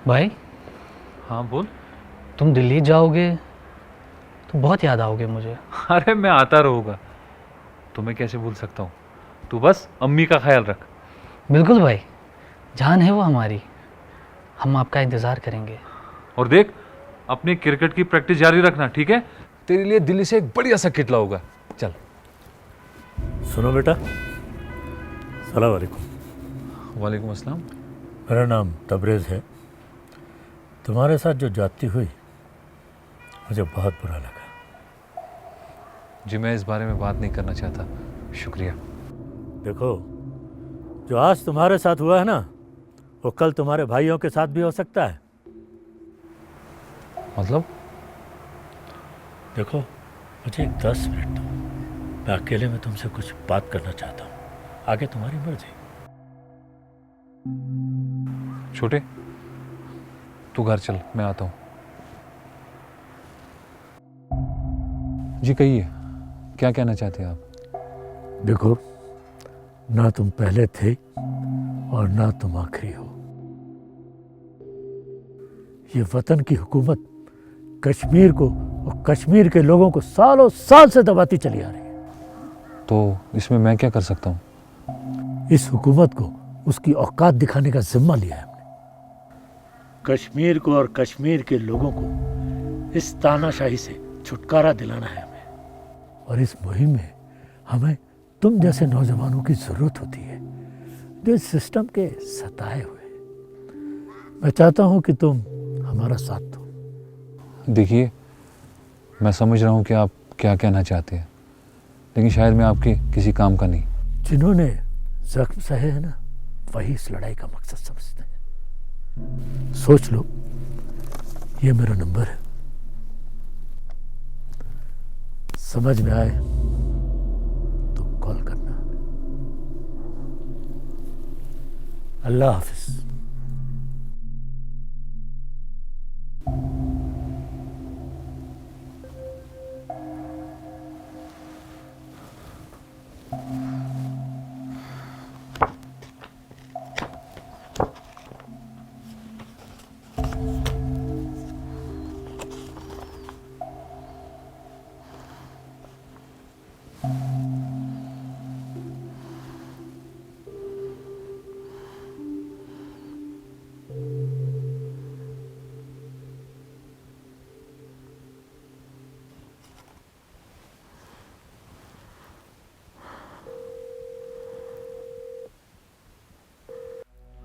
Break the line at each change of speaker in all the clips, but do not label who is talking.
भाई,
हाँ बोल।
तुम दिल्ली जाओगे तो बहुत याद आओगे मुझे।
अरे मैं आता रहूँगा, तुम्हें कैसे भूल सकता हूँ। तू बस अम्मी का ख्याल रख।
बिल्कुल भाई, जान है वो हमारी। हम आपका इंतज़ार करेंगे।
और देख, अपनी क्रिकेट की प्रैक्टिस जारी रखना, ठीक है? तेरे लिए दिल्ली से एक बढ़िया सा किट लाऊंगा। चल।
सुनो बेटा, सलाम वालेकुम।
वालेकुम अस्सलाम।
मेरा नाम तबरेज़ है। तुम्हारे साथ जो जाती हुई मुझे बहुत बुरा लगा।
जी मैं इस बारे में बात नहीं करना चाहता, शुक्रिया।
देखो, जो आज तुम्हारे साथ हुआ है ना, वो कल तुम्हारे भाइयों के साथ भी हो सकता है।
मतलब?
देखो, मुझे एक 10 मिनट दो। मैं अकेले में तुमसे कुछ बात करना चाहता हूँ। आगे तुम्हारी मर्जी।
छोटे, तू घर चल, मैं आता हूँ। जी कहिए, क्या कहना चाहते हैं आप?
देखो, ना तुम पहले थे और ना तुम आखिरी हो। ये वतन की हुकूमत कश्मीर को और कश्मीर के लोगों को सालों साल से दबाती चली आ रही है।
तो इसमें मैं क्या कर सकता हूँ?
इस हुकूमत को उसकी औकात दिखाने का जिम्मा लिया है हमने। कश्मीर को और कश्मीर के लोगों को इस तानाशाही से छुटकारा दिलाना है हमें। और इस मुहिम में हमें तुम जैसे नौजवानों की जरूरत होती है, जो इस सिस्टम के सताए हुए हैं। मैं चाहता हूं कि तुम हमारा साथ दो।
देखिए, मैं समझ रहा हूँ कि आप क्या कहना चाहते हैं, लेकिन शायद मैं आपके किसी काम का नहीं।
जिन्होंने जख्म सहे हैं ना, वही इस लड़ाई का मकसद समझते हैं। सोच लो, ये मेरा नंबर है। समझ में आए तो कॉल करना। अल्लाह हाफिज।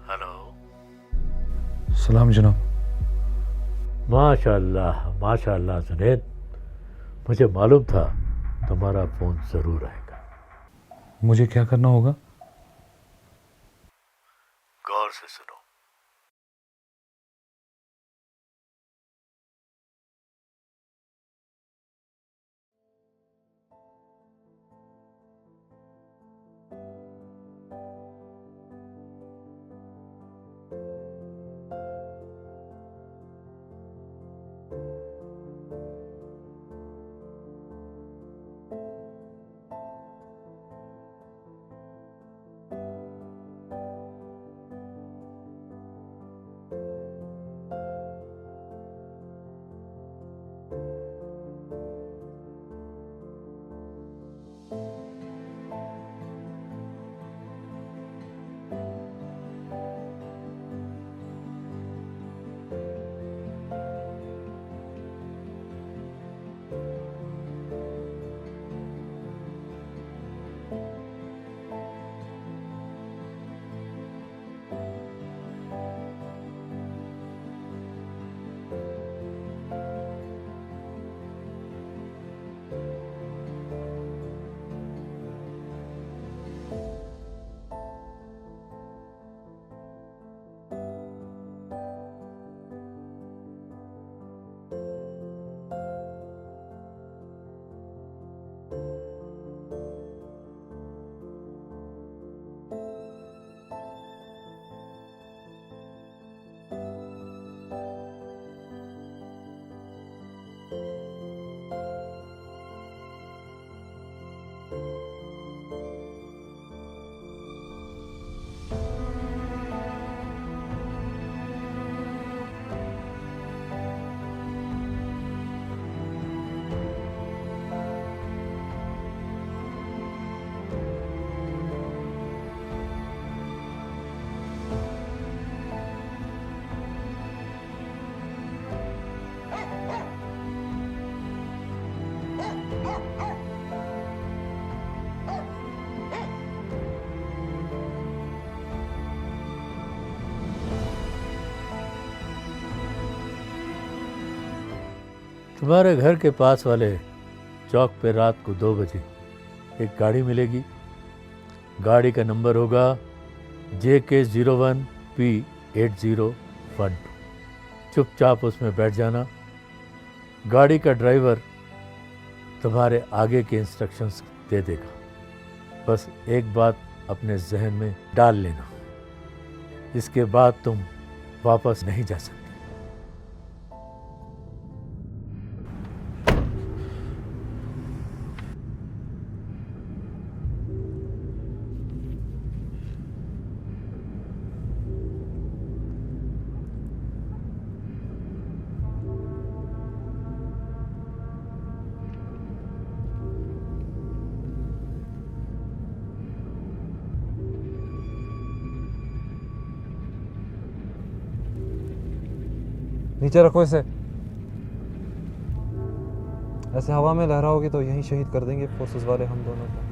हेलो।
सलाम जनाब।
माशाअल्लाह माशाअल्लाह जुनैद, मुझे मालूम था तुम्हारा फोन जरूर आएगा।
मुझे क्या करना होगा?
गौर से सुनो। तुम्हारे घर के पास वाले चौक पे रात को 2 बजे एक गाड़ी मिलेगी। गाड़ी का नंबर होगा JK01P8012। चुपचाप उसमें बैठ जाना। गाड़ी का ड्राइवर तुम्हारे आगे के इंस्ट्रक्शंस दे देगा। बस एक बात अपने जहन में डाल लेना, इसके बाद तुम वापस नहीं जा सकते।
नीचे रखो इसे। ऐसे हवा में लहराओगे तो यहीं शहीद कर देंगे फोर्सेस वाले हम दोनों को।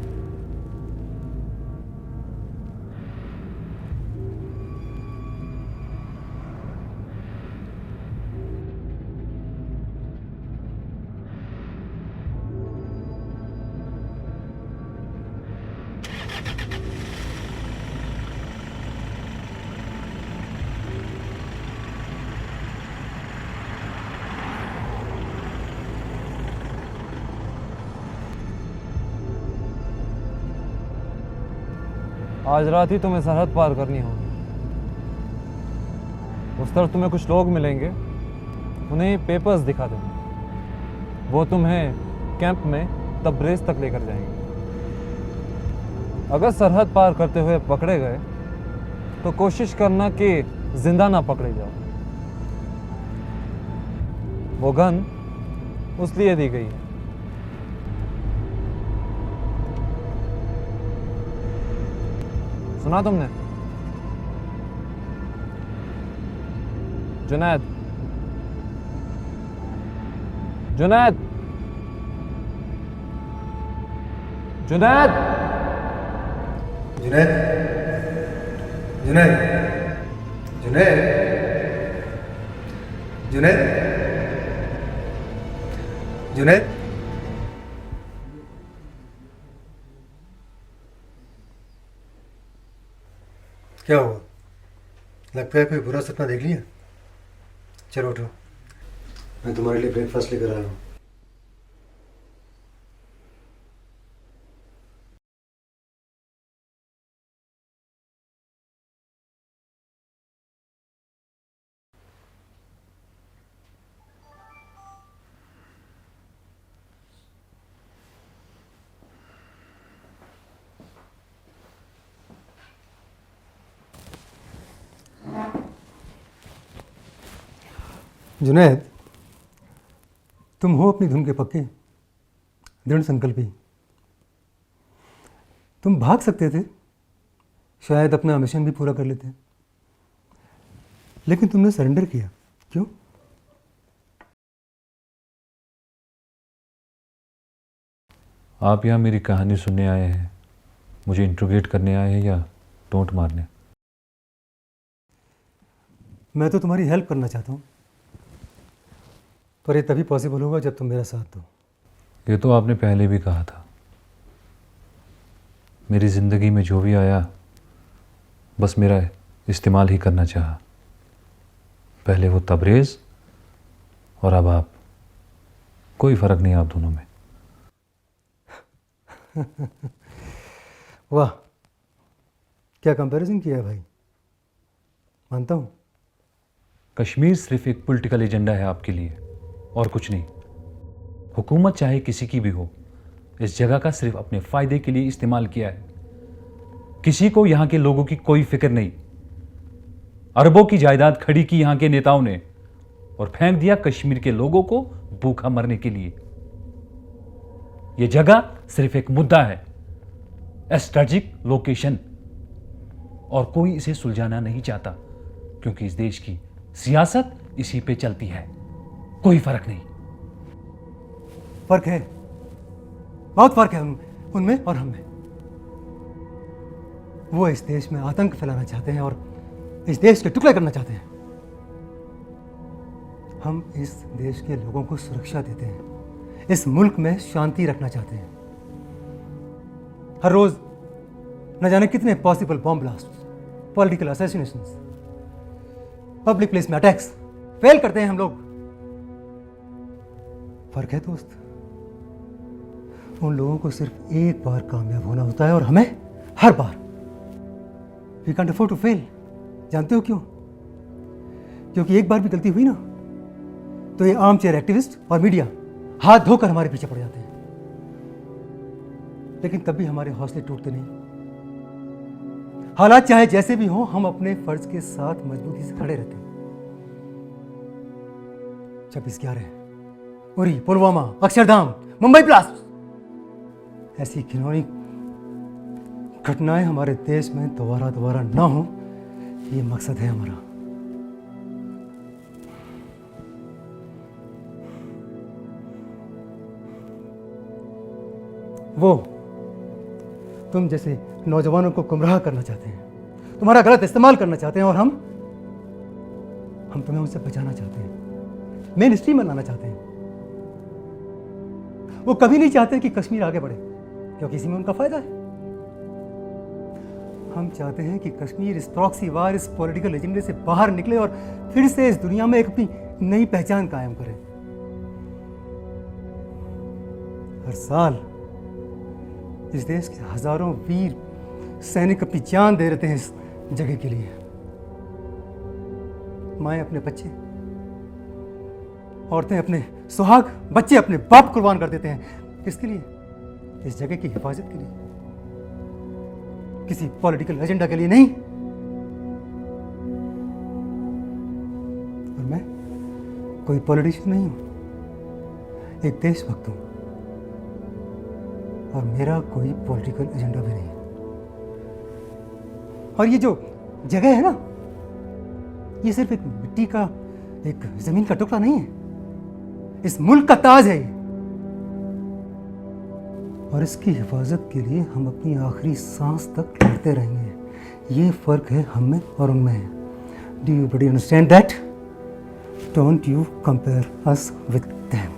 आज रात ही तुम्हें सरहद पार करनी होगी। उस तरफ तुम्हें कुछ लोग मिलेंगे, उन्हें पेपर्स दिखा देना। वो तुम्हें कैंप में तब्रेज़ तक लेकर जाएंगे। अगर सरहद पार करते हुए पकड़े गए तो कोशिश करना कि जिंदा ना पकड़े जाओ। वो गन उस लिए दी गई है। सुना तुमने? जुनैद, जुनैद, जुनैद,
जुनैद, जुनैद, जुनैद, जुनैद, जुनैद। क्या हुआ? लगता है कोई बुरा सपना देख लिया। चलो उठो, मैं तुम्हारे लिए ब्रेकफास्ट लेकर आया हूँ। जुनैद, तुम हो अपनी धुन के पक्के, दृढ़ संकल्पी। तुम भाग सकते थे, शायद अपना मिशन भी पूरा कर लेते, लेकिन तुमने सरेंडर किया। क्यों?
आप यहाँ मेरी कहानी सुनने आए हैं, मुझे इंट्रोगेट करने आए हैं या टोंट मारने?
मैं तो तुम्हारी हेल्प करना चाहता हूँ, पर ये तभी पॉसिबल होगा जब तुम मेरा साथ दो।
ये तो आपने पहले भी कहा था। मेरी ज़िंदगी में जो भी आया बस मेरा इस्तेमाल ही करना चाहा। पहले वो तबरेज़ और अब आप। कोई फ़र्क नहीं आप दोनों में।
वाह, क्या कंपैरिजन किया है भाई, मानता हूँ।
कश्मीर सिर्फ एक पॉलिटिकल एजेंडा है आपके लिए और कुछ नहीं। हुकूमत चाहे किसी की भी हो, इस जगह का सिर्फ अपने फ़ायदे के लिए इस्तेमाल किया है। किसी को यहाँ के लोगों की कोई फिक्र नहीं। अरबों की जायदाद खड़ी की यहाँ के नेताओं ने और फेंक दिया कश्मीर के लोगों को भूखा मरने के लिए। यह जगह सिर्फ एक मुद्दा है, स्ट्रेटेजिक लोकेशन, और कोई इसे सुलझाना नहीं चाहता क्योंकि इस देश की सियासत इसी पे चलती है। कोई फर्क नहीं।
फर्क है, बहुत फर्क है उनमें और हम में। वो इस देश में आतंक फैलाना चाहते हैं और इस देश के टुकड़े करना चाहते हैं।
हम इस देश के लोगों को सुरक्षा देते हैं, इस मुल्क में शांति रखना चाहते हैं। हर रोज न जाने कितने possible bomb blast, political assassinations, public place में अटैक्स फेल करते हैं हम लोग। फर्क है दोस्त, उन लोगों को सिर्फ एक बार कामयाब होना होता है और हमें हर बार। We can't afford to fail. जानते हो क्यों? क्योंकि एक बार भी गलती हुई ना तो ये आर्म चेयर एक्टिविस्ट और मीडिया हाथ धोकर हमारे पीछे पड़ जाते हैं। लेकिन तब भी हमारे हौसले टूटते नहीं। हालात चाहे जैसे भी हों, हम अपने फर्ज के साथ मजबूती से खड़े रहते हैं। 26/11, उरी, पुलवामा, अक्षरधाम, मुंबई ब्लास्ट, ऐसी घिनौनी घटनाएं हमारे देश में दोबारा ना हो, ये मकसद है हमारा। वो तुम जैसे नौजवानों को गुमराह करना चाहते हैं, तुम्हारा गलत इस्तेमाल करना चाहते हैं, और हम तुम्हें उनसे बचाना चाहते हैं, मेन स्ट्रीम में लाना चाहते हैं। वो कभी नहीं चाहते कि कश्मीर आगे बढ़े, क्योंकि इसी में उनका फायदा है। हम चाहते हैं कि कश्मीर इस प्रॉक्सी वार, इस पॉलिटिकल एजेंडे से बाहर निकले और फिर से इस दुनिया में एक अपनी नई पहचान कायम करे। हर साल इस देश के हजारों वीर सैनिक अपनी जान दे देते हैं इस जगह के लिए। माएं अपने बच्चे, औरतें अपने सुहाग, बच्चे अपने बाप कुर्बान कर देते हैं। किसके लिए? इस जगह की हिफाजत के लिए, किसी पॉलिटिकल एजेंडा के लिए नहीं। और मैं कोई पॉलिटिशियन नहीं हूं, एक देशभक्त हूं, और मेरा कोई पॉलिटिकल एजेंडा भी नहीं। और ये जो जगह है ना, ये सिर्फ एक मिट्टी का, एक जमीन का टुकड़ा नहीं है, इस मुल्क का ताज है ये। और इसकी हिफाजत के लिए हम अपनी आखिरी सांस तक लड़ते रहेंगे। ये फर्क है हम में और उनमें। Do you buddy understand that? Don't you compare us with them.